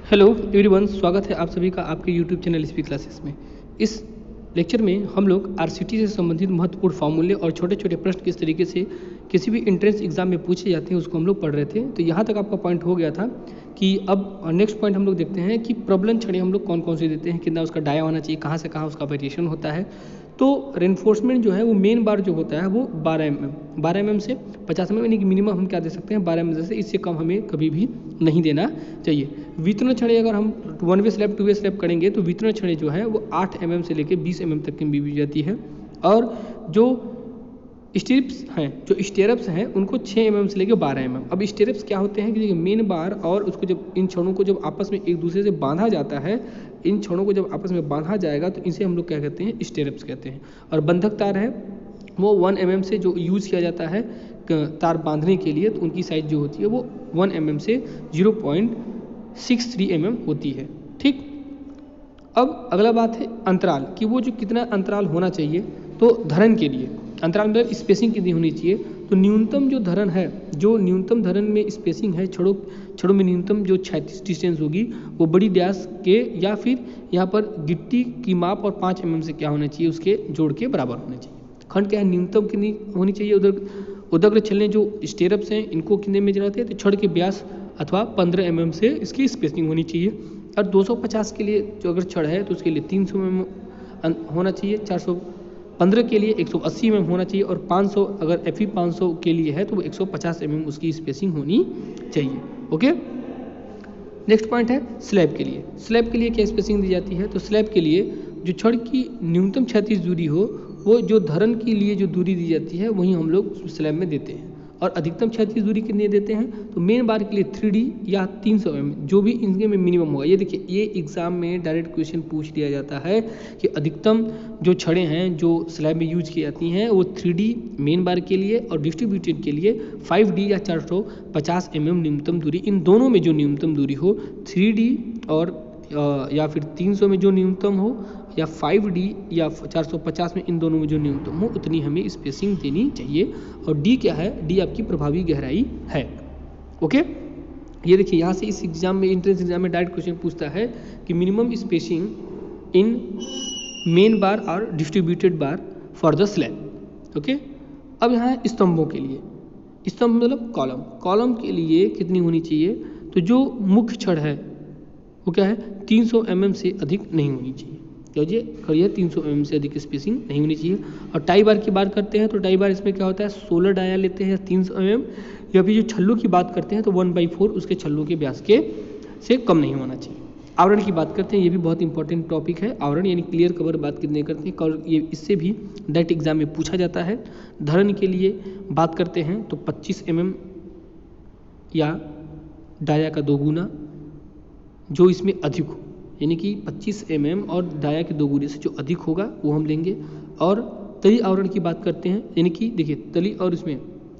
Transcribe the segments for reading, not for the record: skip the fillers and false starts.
Hello everyone, स्वागत है आप सभी का आपके यूट्यूब चैनल स्पीक क्लासेस में। इस लेक्चर में हम लोग आरसीटी से संबंधित महत्वपूर्ण फार्मूले और छोटे छोटे प्रश्न किस तरीके से किसी भी एंट्रेंस एग्जाम में पूछे जाते हैं उसको हम लोग पढ़ रहे थे। तो यहाँ तक आपका पॉइंट हो गया था कि अब नेक्स्ट पॉइंट हम लोग देखते हैं कि प्रबलन छड़ें हम लोग कौन कौन से देते हैं, कितना उसका डाया होना चाहिए, कहाँ से कहाँ उसका वेरिएशन होता है। तो रेनफोर्समेंट जो है वो मेन बार जो होता है वो 12 mm से 50 mm, यानी कि मिनिमम हम क्या दे सकते हैं 12 mm से इससे कम हमें कभी भी नहीं देना चाहिए। वितरण छड़ें अगर हम 1 वे स्लैब 2 वे स्लैब करेंगे तो वितरण छड़ें जो है वो 8 mm से लेकर 20 mm तक की दी जाती है। और जो स्टेरप्स हैं उनको 6 mm से लेकर 12 mm। अब स्टेरप्स क्या होते हैं कि मेन बार और उसको जब इन छड़ों को जब आपस में एक दूसरे से बांधा जाता है, इन छड़ों को जब आपस में बांधा जाएगा तो इसे हम लोग क्या कहते हैं, स्टेरप्स कहते हैं। और बंधक तार है वो 1 mm से जो यूज़ किया जाता है तार बांधने के लिए, तो उनकी साइज जो होती है वो 1 mm से 0.63 mm होती है। ठीक, अब अगला बात है अंतराल कि वो जो कितना अंतराल होना चाहिए। तो धरन के लिए अंतराल मतलब स्पेसिंग कितनी होनी चाहिए। तो न्यूनतम जो धरन है, जो न्यूनतम धरन में स्पेसिंग है छड़ों में न्यूनतम जो 36 डिस्टेंस होगी वो बड़ी डैश के या फिर यहाँ पर गिट्टी की माप और 5 mm से क्या होना चाहिए, उसके जोड़ के बराबर होना चाहिए। खंड क्या है, न्यूनतम कितनी होनी चाहिए। उदग्र छल्ले जो स्टेरप्स हैं इनको कितने में जलाते हैं, तो छड़ के व्यास अथवा 15 mm से इसकी स्पेसिंग होनी चाहिए। और 250 के लिए जो अगर छड़ है तो उसके लिए 300 mm होना चाहिए, 415 के लिए 180 mm होना चाहिए, और 500 अगर FE 500 के लिए है तो वो 150 mm उसकी स्पेसिंग होनी चाहिए। ओके, नेक्स्ट पॉइंट है स्लैब के लिए। स्लैब के लिए क्या स्पेसिंग दी जाती है, तो स्लैब के लिए जो छड़ की न्यूनतम क्षैतिज दूरी हो वो जो धरन के लिए जो दूरी दी जाती है वही हम लोग स्लैब में देते हैं। और अधिकतम क्षैतिज दूरी कितनी देते हैं, तो मेन बार के लिए 3D या 300 mm, जो भी इनके में मिनिमम होगा। ये देखिए, ये एग्जाम में डायरेक्ट क्वेश्चन पूछ लिया जाता है कि अधिकतम जो छड़ें हैं जो स्लैब में यूज की जाती हैं वो 3D मेन बार के लिए और डिस्ट्रीब्यूटेड के लिए 5D या 450 mm न्यूनतम दूरी। इन दोनों में जो न्यूनतम दूरी हो 3D और या फिर 300 में जो न्यूनतम हो या 5D या 450 में, इन दोनों में जो न्यूनतम हो उतनी हमें स्पेसिंग देनी चाहिए। और D क्या है, D आपकी प्रभावी गहराई है। ओके, ये देखिए यहाँ से इस एग्जाम में, एंट्रेंस एग्जाम में डायरेक्ट क्वेश्चन पूछता है कि minimum spacing in main bar और distributed bar for the slab. Okay, अब यहाँ स्तंभों के लिए, स्तंभ मतलब कॉलम के लिए कितनी होनी चाहिए, तो जो मुख्य छड़ है वो क्या है 300 mm से अधिक नहीं होनी चाहिए। करिए 300 mm से अधिक स्पेसिंग नहीं होनी चाहिए। और टाई बार की बात करते हैं तो टाई बार इसमें क्या होता है 16 डाया लेते हैं 300 mm, या फिर जो छल्लों की बात करते हैं तो 1/4 उसके छल्लों के व्यास के से कम नहीं होना चाहिए। आवरण की बात करते हैं, ये भी बहुत इंपॉर्टेंट टॉपिक है। आवरण यानी क्लियर कवर बात कितने करते हैं, ये इससे भी डायरेक्ट एग्जाम में पूछा जाता है। धरन के लिए बात करते हैं तो 25 mm या डाया का 2 गुना जो इसमें अधिक हो, यानी कि 25 mm और डाया के 2 गुने से जो अधिक होगा वो हम लेंगे। और तली आवरण की बात करते हैं, यानी कि देखिए तली और इसमें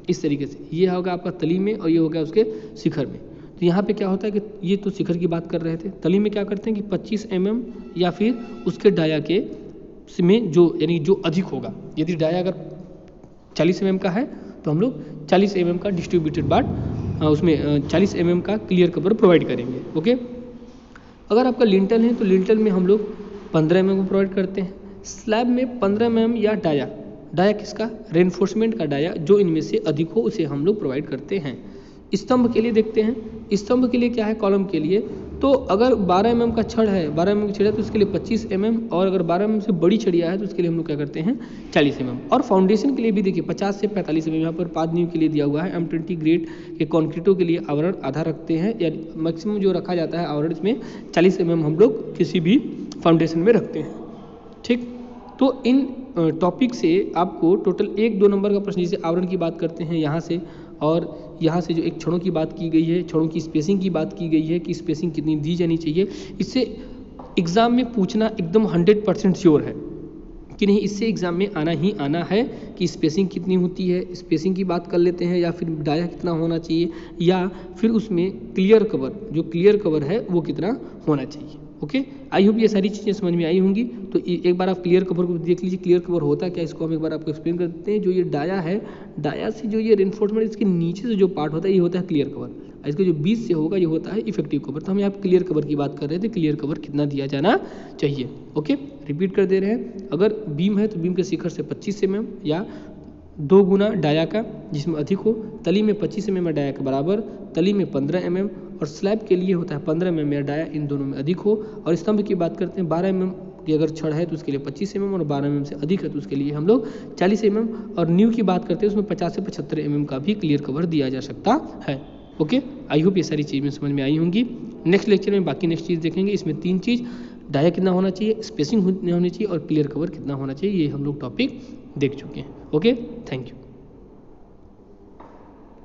इस तरीके से ये होगा आपका तली में और ये होगा उसके शिखर में। तो यहाँ पे क्या होता है कि ये तो शिखर की बात कर रहे थे, तली में क्या करते हैं कि 25 mm या फिर उसके डाया के में जो यानी जो अधिक होगा। यदि डाया अगर 40 mm का है तो हम लोग 40 mm का डिस्ट्रीब्यूटेड बार उसमें 40 mm का क्लियर कवर प्रोवाइड करेंगे। ओके, अगर आपका लिंटल है तो लिंटल में हम लोग 15 mm को प्रोवाइड करते हैं। स्लैब में 15 mm या डाया किसका, रेनफोर्समेंट का डाया जो इनमें से अधिक हो उसे हम लोग प्रोवाइड करते हैं। स्तंभ के लिए देखते हैं, स्तंभ के लिए क्या है, कॉलम के लिए तो अगर 12 mm का छड़ है, 12 mm की छड़ है तो उसके लिए 25 mm, और अगर 12 mm से बड़ी छड़िया है तो उसके लिए हम लोग क्या करते हैं 40 mm। और फाउंडेशन के लिए भी देखिए 50 से 45 mm यहाँ पर 5 नींव के लिए दिया हुआ है। M20 ग्रेड के कॉन्क्रीटों के लिए आवरण आधा रखते हैं, या मैक्सिमम जो रखा जाता है आवरण इसमें 40 mm हम लोग किसी भी फाउंडेशन में रखते हैं। ठीक, तो इन टॉपिक से आपको टोटल 1-2 नंबर का प्रश्न, जैसे आवरण की बात करते हैं यहाँ से, और यहाँ से जो एक छड़ों की बात की गई है, छड़ों की स्पेसिंग की बात की गई है कि स्पेसिंग कितनी दी जानी चाहिए, इससे एग्ज़ाम में पूछना एकदम 100% श्योर है कि नहीं, इससे एग्ज़ाम में आना ही आना है कि स्पेसिंग कितनी होती है। स्पेसिंग की बात कर लेते हैं, या फिर डाया कितना होना चाहिए, या फिर उसमें क्लियर कवर, जो क्लियर कवर है वो कितना होना चाहिए। ओके, आई होप ये सारी चीज़ें समझ में आई होंगी। तो एक बार आप क्लियर कवर को देख लीजिए, क्लियर कवर होता क्या, इसको हम एक बार आपको एक्सप्लेन कर देते हैं। जो ये डाया है, डाया से जो ये रेनफोर्समेंट इसके नीचे से जो पार्ट होता है ये होता है क्लियर कवर। इसके जो 20 से होगा ये होता है इफेक्टिव कवर। तो हम यहाँ क्लियर कवर की बात कर रहे थे, क्लियर कवर कितना दिया जाना चाहिए। ओके, रिपीट कर दे रहे हैं, अगर बीम है तो बीम के शिखर से 25 mm या 2 गुना डाया का जिसमें अधिक हो, तली में 25 mm डाया के बराबर, तली में 15 mm, और स्लैब के लिए होता है 15 mm या डाया, इन दोनों में अधिक हो। और स्तंभ की बात करते हैं 12 mm की अगर छड़ है तो उसके लिए 25 mm, और 12 mm से अधिक है तो उसके लिए हम लोग 40 mm, और न्यू की बात करते हैं उसमें 50 से 75 mm का भी क्लियर कवर दिया जा सकता है। ओके, आई होप ये सारी चीज़ें समझ में आई होंगी। नेक्स्ट लेक्चर में बाकी नेक्स्ट चीज़ देखेंगे। इसमें 3 चीज़, डाया कितना होना चाहिए, स्पेसिंग होनी चाहिए, और क्लियर कवर कितना होना चाहिए, ये हम लोग टॉपिक देख चुके हैं। Okay, thank you.